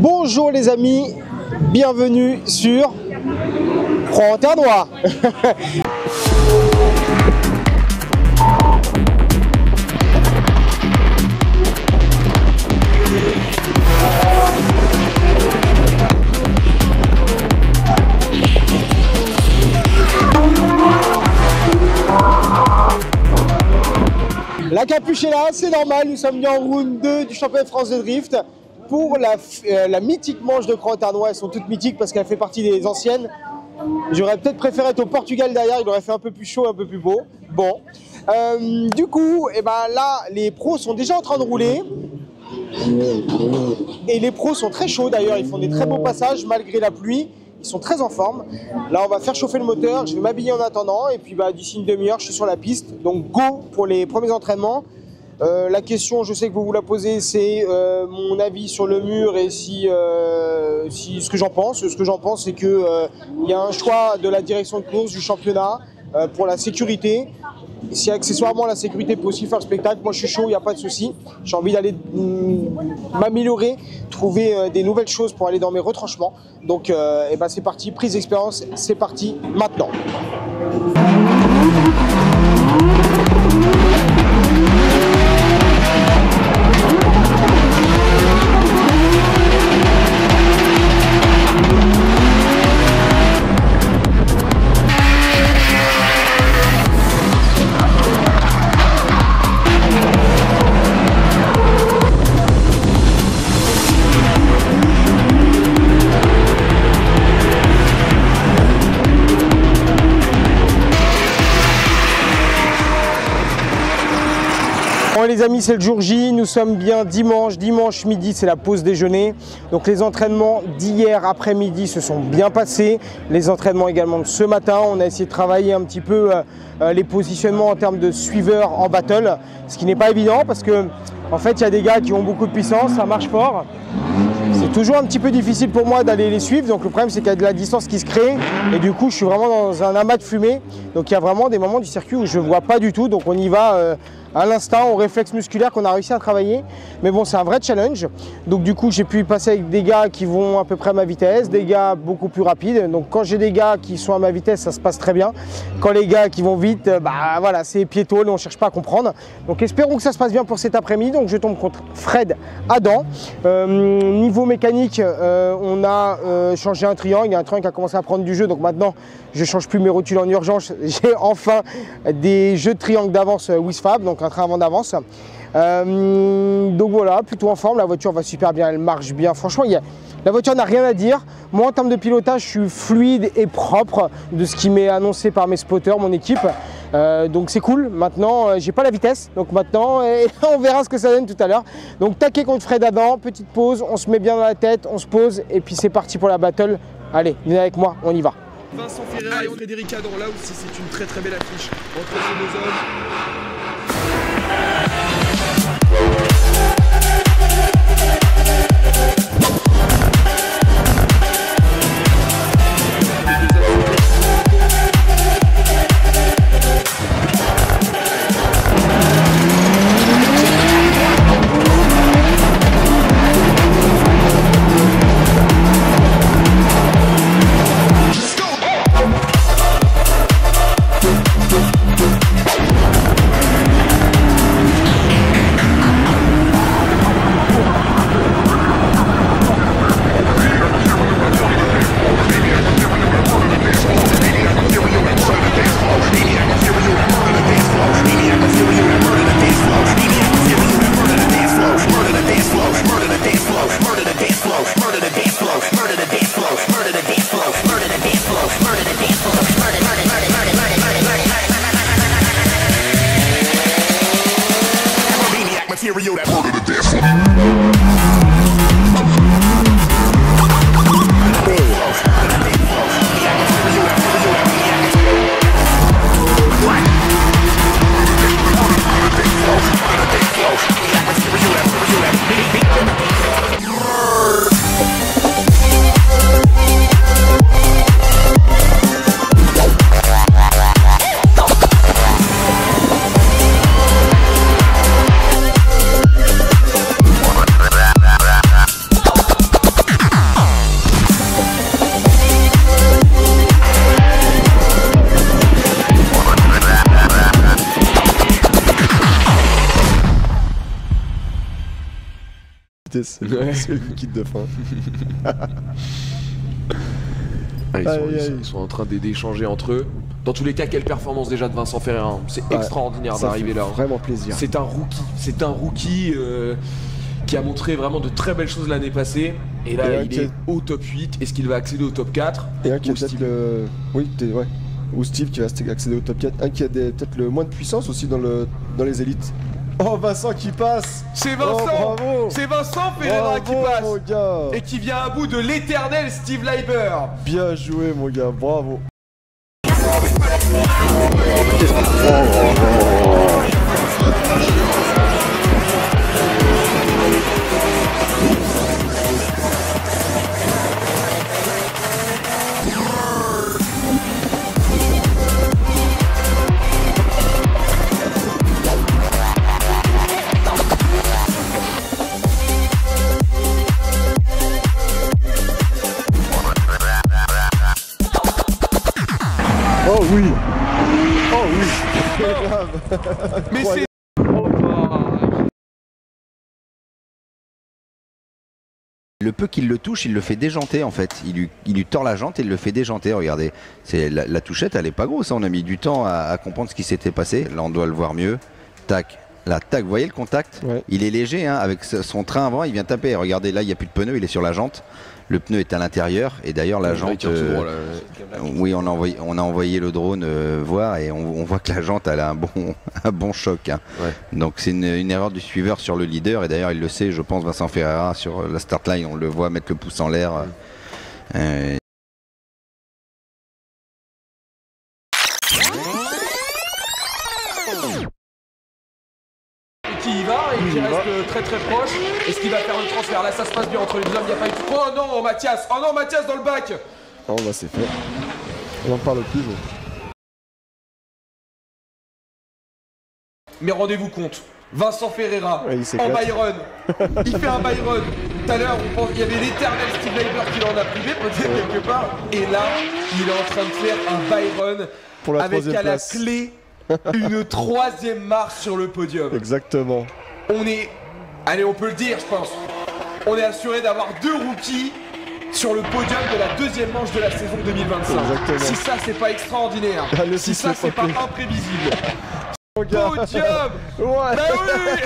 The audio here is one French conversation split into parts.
Bonjour les amis, bienvenue sur Fronternois. La capuche est là, c'est normal, nous sommes bien en round 2 du championnat de France de drift pour la mythique manche de Fronternois. Elles sont toutes mythiques parce qu'elle fait partie des anciennes. J'aurais peut-être préféré être au Portugal derrière, il aurait fait un peu plus chaud, un peu plus beau. Bon, du coup, là, les pros sont déjà en train de rouler. Et les pros sont très chauds d'ailleurs, ils font des très beaux passages malgré la pluie. Ils sont très en forme. Là, on va faire chauffer le moteur. Je vais m'habiller en attendant. Et puis, d'ici une demi-heure, je suis sur la piste. Donc, go pour les premiers entraînements. La question, je sais que vous la posez, c'est mon avis sur le mur et ce que j'en pense. Ce que j'en pense, c'est qu'il y a un choix de la direction de course du championnat pour la sécurité. Si accessoirement la sécurité peut aussi faire le spectacle, moi je suis chaud, il n'y a pas de souci. J'ai envie d'aller m'améliorer, trouver des nouvelles choses pour aller dans mes retranchements. Donc c'est parti, prise d'expérience, c'est parti maintenant. Bon les amis, c'est le jour J, nous sommes bien dimanche midi, c'est la pause déjeuner. Donc les entraînements d'hier après-midi se sont bien passés. Les entraînements également de ce matin, on a essayé de travailler un petit peu les positionnements en termes de suiveurs en battle. Ce qui n'est pas évident parce que en fait il y a des gars qui ont beaucoup de puissance, ça marche fort. C'est toujours un petit peu difficile pour moi d'aller les suivre, donc le problème c'est qu'il y a de la distance qui se crée et du coup je suis vraiment dans un amas de fumée. Donc il y a vraiment des moments du circuit où je ne vois pas du tout, donc on y va à l'instinct, au réflexe musculaire qu'on a réussi à travailler. Mais bon, c'est un vrai challenge. Donc du coup, j'ai pu passer avec des gars qui vont à peu près à ma vitesse, des gars beaucoup plus rapides. Donc quand j'ai des gars qui sont à ma vitesse, ça se passe très bien. Quand les gars qui vont vite, voilà, c'est piétol et on ne cherche pas à comprendre. Donc espérons que ça se passe bien pour cet après-midi. Donc je tombe contre Fred Adam. Niveau mécanique, on a changé un triangle. Il y a un triangle qui a commencé à prendre du jeu. Donc maintenant, je ne change plus mes rotules en urgence. J'ai enfin des jeux de triangle d'avance Wisfab, donc un train avant d'avance. Donc voilà, plutôt en forme. La voiture va super bien, elle marche bien. Franchement, la voiture n'a rien à dire. Moi, en termes de pilotage, je suis fluide et propre de ce qui m'est annoncé par mes spotters, mon équipe. Donc c'est cool. Maintenant, j'ai pas la vitesse. Donc maintenant, on verra ce que ça donne tout à l'heure. Donc taquet contre Fred Adam, petite pause, on se met bien dans la tête, on se pose et puis c'est parti pour la battle. Allez, venez avec moi, on y va. Vincent Ferreira et Frédéric Adam, là aussi c'est une très belle affiche entre ces deux hommes. c'est le kit de fin. Ils sont en train d'échanger entre eux. Dans tous les cas, quelle performance déjà de Vincent Ferreira. C'est extraordinaire d'arriver là. Vraiment plaisir. C'est un rookie qui a montré vraiment de très belles choses l'année passée. Et là, il est au top 8. Est-ce qu'il va accéder au top 4? Et un qui a peut-être le... Oui, ouais. Ou Steve qui va accéder au top 4. Un qui a peut-être le moins de puissance aussi dans les élites. Oh, Vincent qui passe. C'est Vincent. Oh, bravo. C'est Vincent Ferreira qui passe mon gars. et qui vient à bout de l'éternel Steve Leiber. Bien joué mon gars, bravo. Oh oui. Oh oui. Mais c'est... Le peu qu'il le touche, il le fait déjanter en fait. Il lui tord la jante et il le fait déjanter. Regardez, la touchette, elle est pas grosse. On a mis du temps à comprendre ce qui s'était passé. Là, on doit le voir mieux. Tac. Là, tac. Vous voyez le contact? Il est léger, hein, avec son train avant. Il vient taper. Regardez, là, il n'y a plus de pneu. Il est sur la jante. Le pneu est à l'intérieur et d'ailleurs la jante, oui, on a envoyé le drone voir et on voit que la jante elle a un bon choc. Hein. Donc c'est une erreur du suiveur sur le leader et d'ailleurs il le sait, je pense, Vincent Ferreira sur la start line, on le voit mettre le pouce en l'air. Qui y va et qui reste très proche. Est-ce qu'il va faire le transfert? Là ça se passe bien entre les deux hommes, il n'y a pas eu de... Oh non Mathias! Oh non Mathias dans le bac! Oh bah c'est fait. On n'en parle plus. Mais rendez-vous compte, Vincent Ferreira en éclate. Byron, il fait un Byron. Tout à l'heure on pense qu'il y avait l'éternel Steve Leiber qui l'en a privé peut-être quelque part. Et là il est en train de faire un Byron Pour la avec à la place. clé une troisième marche sur le podium. Exactement. On est, allez on peut le dire je pense, on est assuré d'avoir deux rookies sur le podium de la deuxième manche de la saison 2025. Exactement. Si ça c'est pas extraordinaire, si ça c'est pas imprévisible. Podium. Ouais. Bah oui.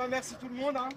Merci tout le monde. Hein.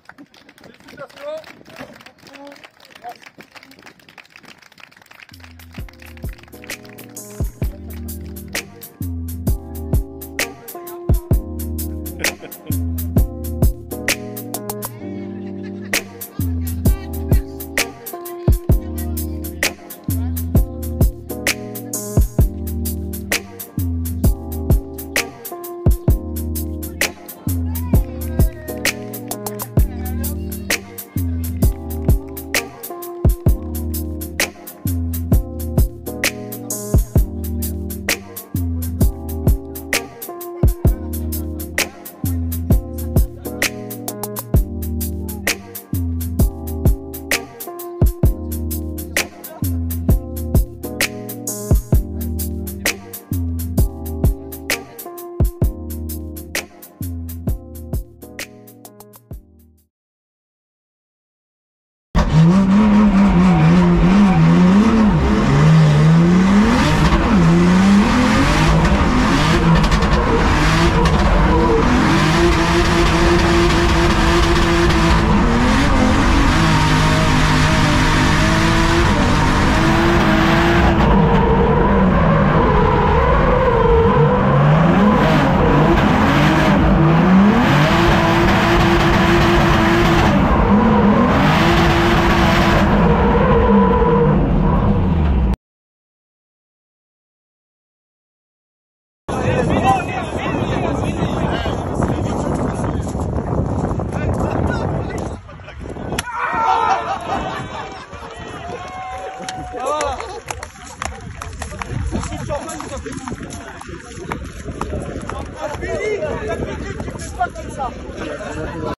Ah,